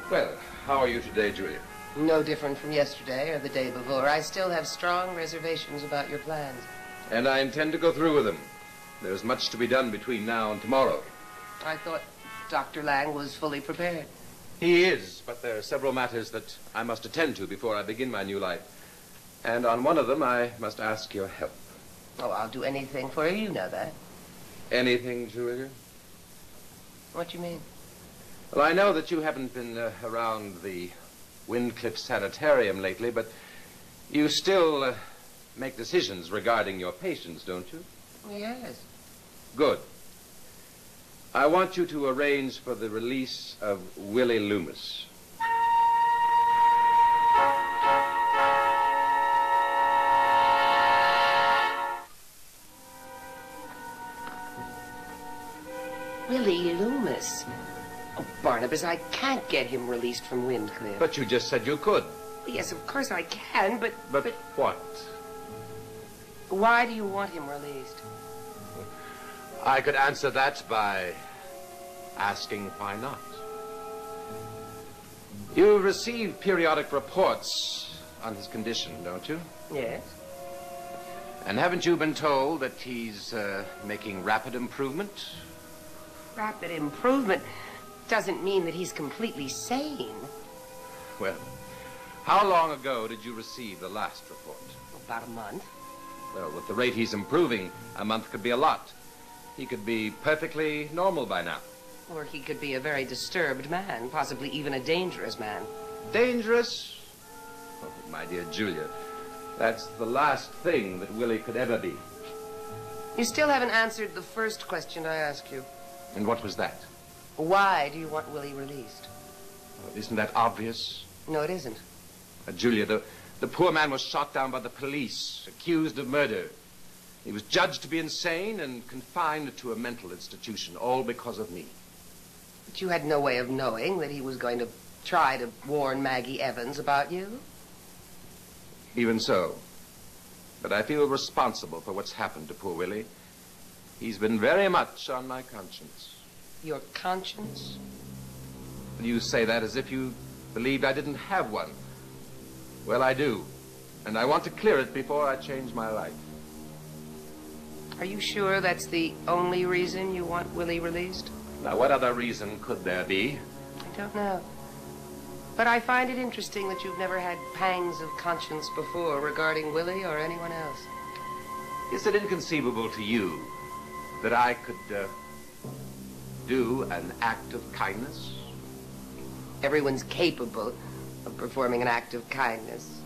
Well, how are you today, Julia? No different from yesterday or the day before. I still have strong reservations about your plans. And I intend to go through with them. There's much to be done between now and tomorrow. I thought Dr. Lang was fully prepared. He is, but there are several matters that I must attend to before I begin my new life. And on one of them, I must ask your help. Oh, I'll do anything for you. You know that. Anything, Julia? What do you mean? Well, I know that you haven't been around the Wyndcliffe Sanitarium lately, but you still make decisions regarding your patients, don't you? Yes. Good. I want you to arrange for the release of Willie Loomis. Willie Loomis? Oh, Barnabas, I can't get him released from Wyndcliffe. But you just said you could. Yes, of course I can, but... But what? Why do you want him released? I could answer that by asking why not. You receive periodic reports on his condition, don't you? Yes. And haven't you been told that he's making rapid improvement? Rapid improvement doesn't mean that he's completely sane. Well, how long ago did you receive the last report? About a month. Well, with the rate he's improving, a month could be a lot. He could be perfectly normal by now. Or he could be a very disturbed man, possibly even a dangerous man. Dangerous? Oh, my dear Julia, that's the last thing that Willie could ever be. You still haven't answered the first question I asked you. And what was that? Why do you want Willie released? Oh, isn't that obvious? No, it isn't. Julia, the poor man was shot down by the police, accused of murder. He was judged to be insane and confined to a mental institution, all because of me. But you had no way of knowing that he was going to try to warn Maggie Evans about you? Even so. But I feel responsible for what's happened to poor Willie. He's been very much on my conscience. Your conscience? You say that as if you believed I didn't have one. Well, I do. And I want to clear it before I change my life. Are you sure that's the only reason you want Willie released? Now, what other reason could there be? I don't know. But I find it interesting that you've never had pangs of conscience before regarding Willie or anyone else. Is it inconceivable to you that I could do an act of kindness? Everyone's capable of performing an act of kindness.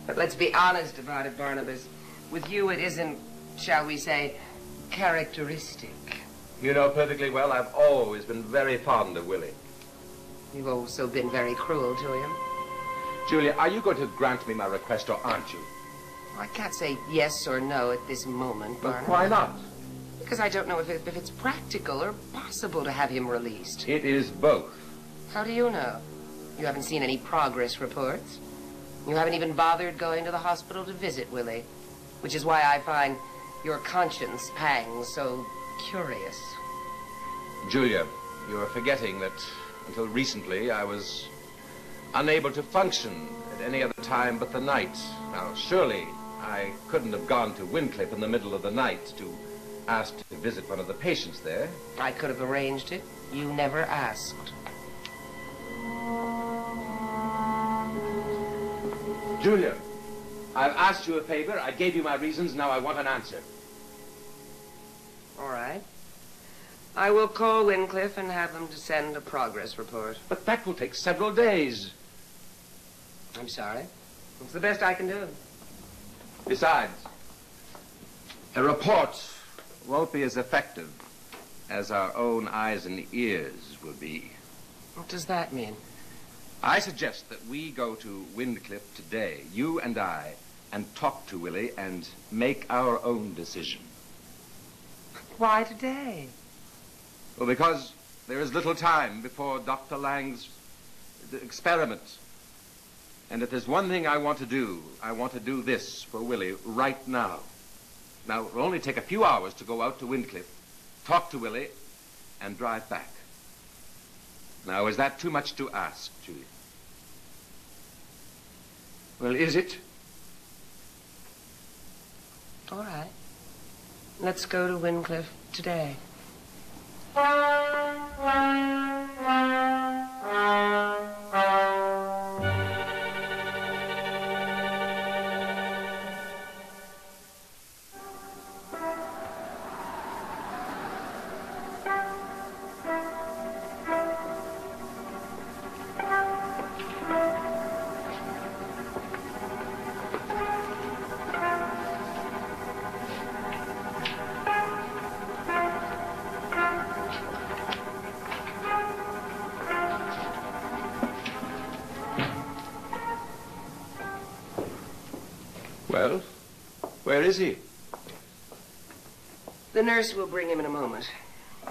But let's be honest about it, Barnabas. With you, it isn't, shall we say, characteristic. You know perfectly well I've always been very fond of Willie. You've also been very cruel to him. Julia, are you going to grant me my request or aren't you? I can't say yes or no at this moment, But Barnabas. why not? Because I don't know if it's practical or possible to have him released. It is both. How do you know? You haven't seen any progress reports. You haven't even bothered going to the hospital to visit Willie, which is why I find your conscience pangs so curious. Julia, you are forgetting that until recently I was unable to function at any other time but the night. Now, surely I couldn't have gone to Wyndcliffe in the middle of the night to ask to visit one of the patients there. I could have arranged it. You never asked. Julia, I've asked you a favor. I gave you my reasons. Now I want an answer. All right. I will call Wyndcliffe and have them to send a progress report. But that will take several days. I'm sorry. It's the best I can do. Besides, a report won't be as effective as our own eyes and ears will be. What does that mean? I suggest that we go to Wyndcliffe today, you and I, and talk to Willie and make our own decision. Why today? Well, because there is little time before Dr. Lang's experiment. And if there's one thing I want to do this for Willie right now. Now, it will only take a few hours to go out to Wyndcliffe, talk to Willie, and drive back. Now, is that too much to ask, Julia? Well, is it? All right. Let's go to Wyndcliffe today. Well, where is he? The nurse will bring him in a moment.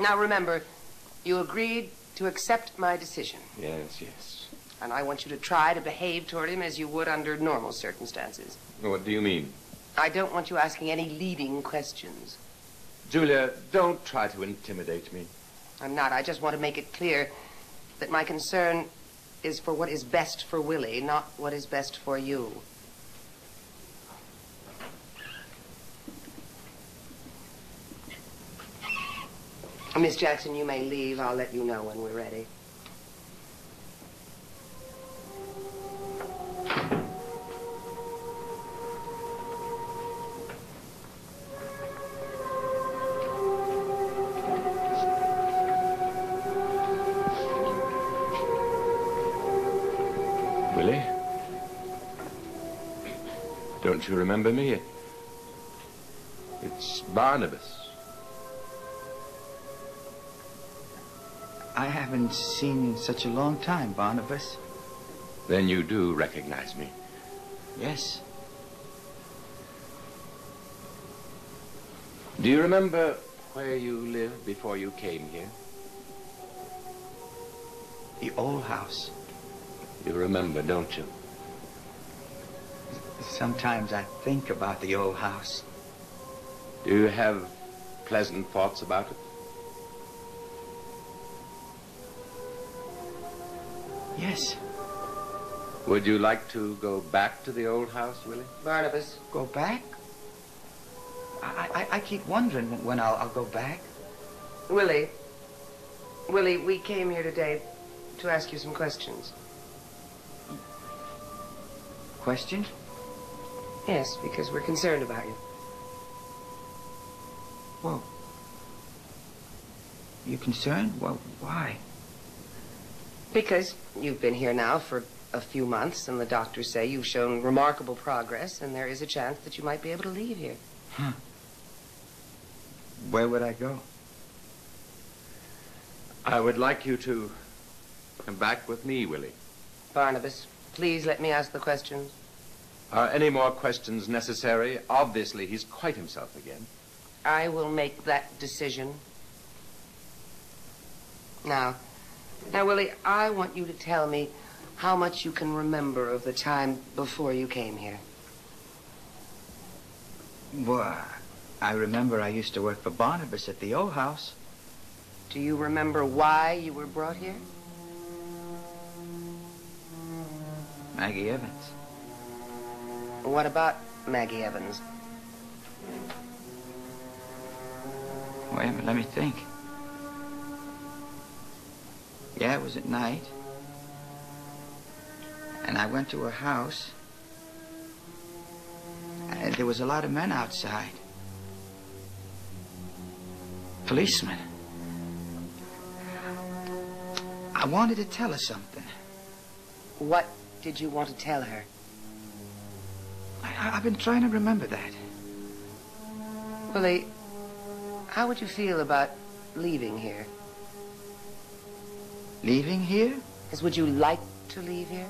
Now remember, you agreed to accept my decision. Yes, yes. And I want you to try to behave toward him as you would under normal circumstances. What do you mean? I don't want you asking any leading questions. Julia, don't try to intimidate me. I'm not. I just want to make it clear that my concern is for what is best for Willie, not what is best for you. Miss Jackson, you may leave. I'll let you know when we're ready. Willie? Don't you remember me? It's Barnabas. I haven't seen you in such a long time, Barnabas. Then you do recognize me. Yes. Do you remember where you lived before you came here? The old house. You remember, don't you? Sometimes I think about the old house. Do you have pleasant thoughts about it? Yes. Would you like to go back to the old house, Willie? Barnabas. Go back? I keep wondering when I'll go back. Willie. Willie, we came here today to ask you some questions. Questions? Yes, because we're concerned about you. Well, you concerned? Well, why? Because you've been here now for a few months, and the doctors say you've shown remarkable progress, and there is a chance that you might be able to leave here. Huh. Where would I go? I would like you to come back with me, Willie. Barnabas, please let me ask the questions. Are any more questions necessary? Obviously, he's quite himself again. I will make that decision. Now, Willie, I want you to tell me how much you can remember of the time before you came here. Well, I remember I used to work for Barnabas at the old house. Do you remember why you were brought here? Maggie Evans. What about Maggie Evans? Wait a minute, let me think. Yeah, it was at night. And I went to her house. And there was a lot of men outside. Policemen. I wanted to tell her something. What did you want to tell her? I've been trying to remember that. Willie, how would you feel about leaving here? Leaving here? Would you like to leave here?